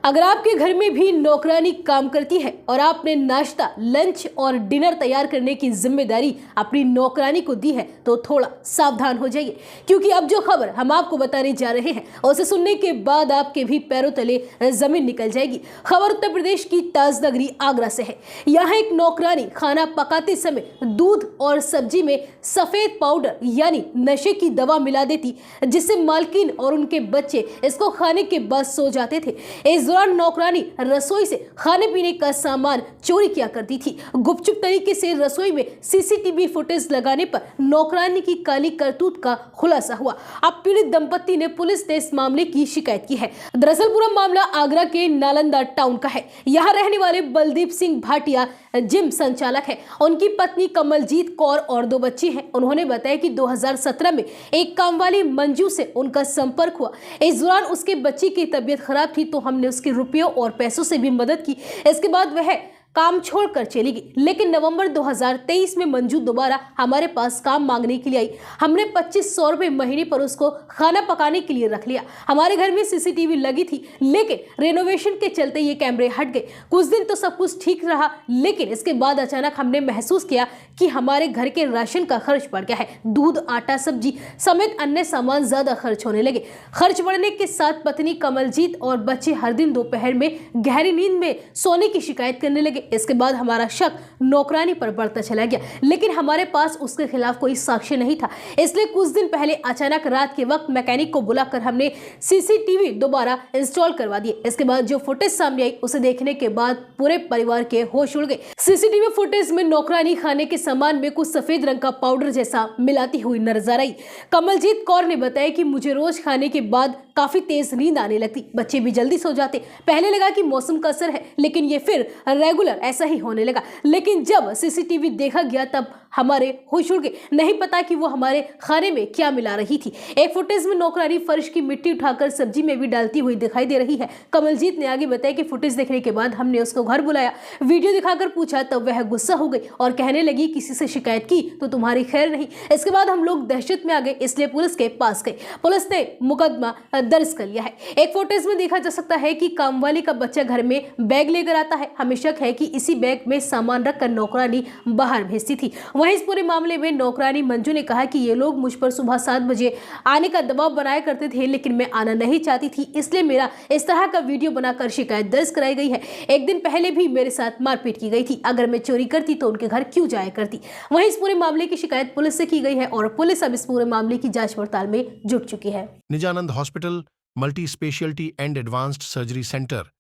अगर आपके घर में भी नौकरानी काम करती है और आपने नाश्ता, लंच और डिनर तैयार करने की जिम्मेदारी अपनी नौकरानी को दी है तो थोड़ा सावधान हो जाइए, क्योंकि अब जो खबर हम आपको बताने जा रहे हैं उसे सुनने के बाद आपके भी पैरों तले जमीन निकल जाएगी। खबर उत्तर प्रदेश की ताजनगरी आगरा से है। यहाँ एक नौकरानी खाना पकाते समय दूध और सब्जी में सफेद पाउडर यानी नशे की दवा मिला देती, जिससे मालकिन और उनके बच्चे इसको खाने के बाद सो जाते थे। इस दौरान नौकरानी रसोई से खाने पीने का सामान चोरी किया करती थी। गुपचुप तरीके से रसोई में सीसीटीवी फुटेज लगाने पर नौकरानी की काली करतूत का खुलासा हुआ। अब पीड़ित दंपति ने पुलिस से इस मामले की शिकायत की है। दरअसल पूरा मामला आगरा के नालंदा टाउन का है। यहाँ रहने वाले बलदीप सिंह भाटिया जिम संचालक है। उनकी पत्नी कमलजीत कौर और 2 बच्चे हैं। उन्होंने बताया कि 2017 में एक कामवाली मंजू से उनका संपर्क हुआ। इस दौरान उसके बच्चे की तबीयत खराब थी तो हमने उसके रुपयों और पैसों से भी मदद की। इसके बाद वह काम छोड़कर चली गई, लेकिन नवंबर 2023 में मंजू दोबारा हमारे पास काम मांगने के लिए आई। हमने 2500 रुपए महीने पर उसको खाना पकाने के लिए रख लिया। हमारे घर में सीसीटीवी लगी थी, लेकिन रेनोवेशन के चलते ये कैमरे हट गए। कुछ दिन तो सब कुछ ठीक रहा, लेकिन इसके बाद अचानक हमने महसूस किया कि हमारे घर के राशन का खर्च बढ़ गया है। दूध, आटा, सब्जी समेत अन्य सामान ज्यादा खर्च होने लगे। खर्च बढ़ने के साथ पत्नी कमलजीत और बच्चे हर दिन दोपहर में गहरी नींद में सोने की शिकायत करने लगे। इसके बाद हमारा शक नौकरानी पर बढ़ता चला गया, लेकिन हमारे पास उसके खिलाफ कोई साक्ष्य नहीं था। इसलिए कुछ दिन पहले अचानक रात के वक्त मैकेनिक को बुलाकर हमने सीसीटीवी दोबारा इंस्टॉल करवा दिए। इसके बाद जो फुटेज सामने आई उसे देखने के बाद पूरे परिवार के होश उड़ गए। सीसीटीवी फुटेज में नौकरानी खाने के सामान में कुछ सफेद रंग का पाउडर जैसा मिलाती हुई नजर आई। कमलजीत कौर ने बताया कि मुझे रोज खाने के बाद काफी तेज नींद आने लगती, बच्चे भी जल्दी सो जाते। पहले लगा कि मौसम का असर है, लेकिन ये फिर रेगुलर ऐसा ही होने लगा। लेकिन जब सीसीटीवी देखा गया तब हमारे होश उड़ गए। नहीं पता कि वो हमारे खाने में क्या मिला रही थी। एक फुटेज में नौकरानी फर्श की मिट्टी उठाकर सब्जी में भी डालती हुई दिखाई दे रही है। कमलजीत ने आगे बताया कि फुटेज देखने के बाद हमने उसको घर बुलाया, वीडियो दिखाकर पूछा, तब वह गुस्सा हो गई और कहने लगी किसी से शिकायत की तो तुम्हारी खैर नहीं। इसके बाद हम लोग दहशत में आ गए, इसलिए पुलिस के पास गए। पुलिस ने मुकदमा दर्ज कर लिया है। एक फुटेज में देखा जा सकता है कि कामवाली का बच्चा घर में बैग लेकर आता है। हमें शक है कि इसी बैग में सामान रखकर नौकरानी बाहर भेजती थी। वहीं इस पूरे मामले में नौकरानी मंजू ने कहा कि ये लोग मुझ पर सुबह 7 बजे आने का दबाव बनाया करते थे, लेकिन मैं आना नहीं चाहती थी, इसलिए मेरा इस तरह का वीडियो बनाकर शिकायत दर्ज कराई गई है। एक दिन पहले भी मेरे साथ मारपीट की गई थी। अगर मैं चोरी करती तो उनके घर क्यों जाया करती। वहीं इस पूरे मामले की शिकायत पुलिस से की गई है और पुलिस अब इस पूरे मामले की जांच पड़ताल में जुट चुकी है। Nijanand hospital multi specialty and advanced surgery centre.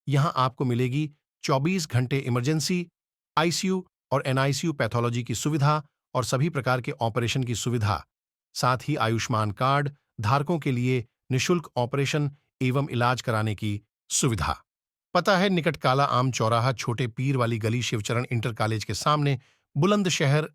यहां आपको मिलेगी 24 घंटे इमरजेंसी, आईसीयू और एनआईसीयू पैथोलॉजी की सुविधा और सभी प्रकार के ऑपरेशन की सुविधा। साथ ही आयुष्मान कार्ड धारकों के लिए निशुल्क ऑपरेशन एवं इलाज कराने की सुविधा। पता है निकट काला आम चौराहा, छोटे पीर वाली गली, शिवचरण इंटर कॉलेज के सामने, बुलंदशहर,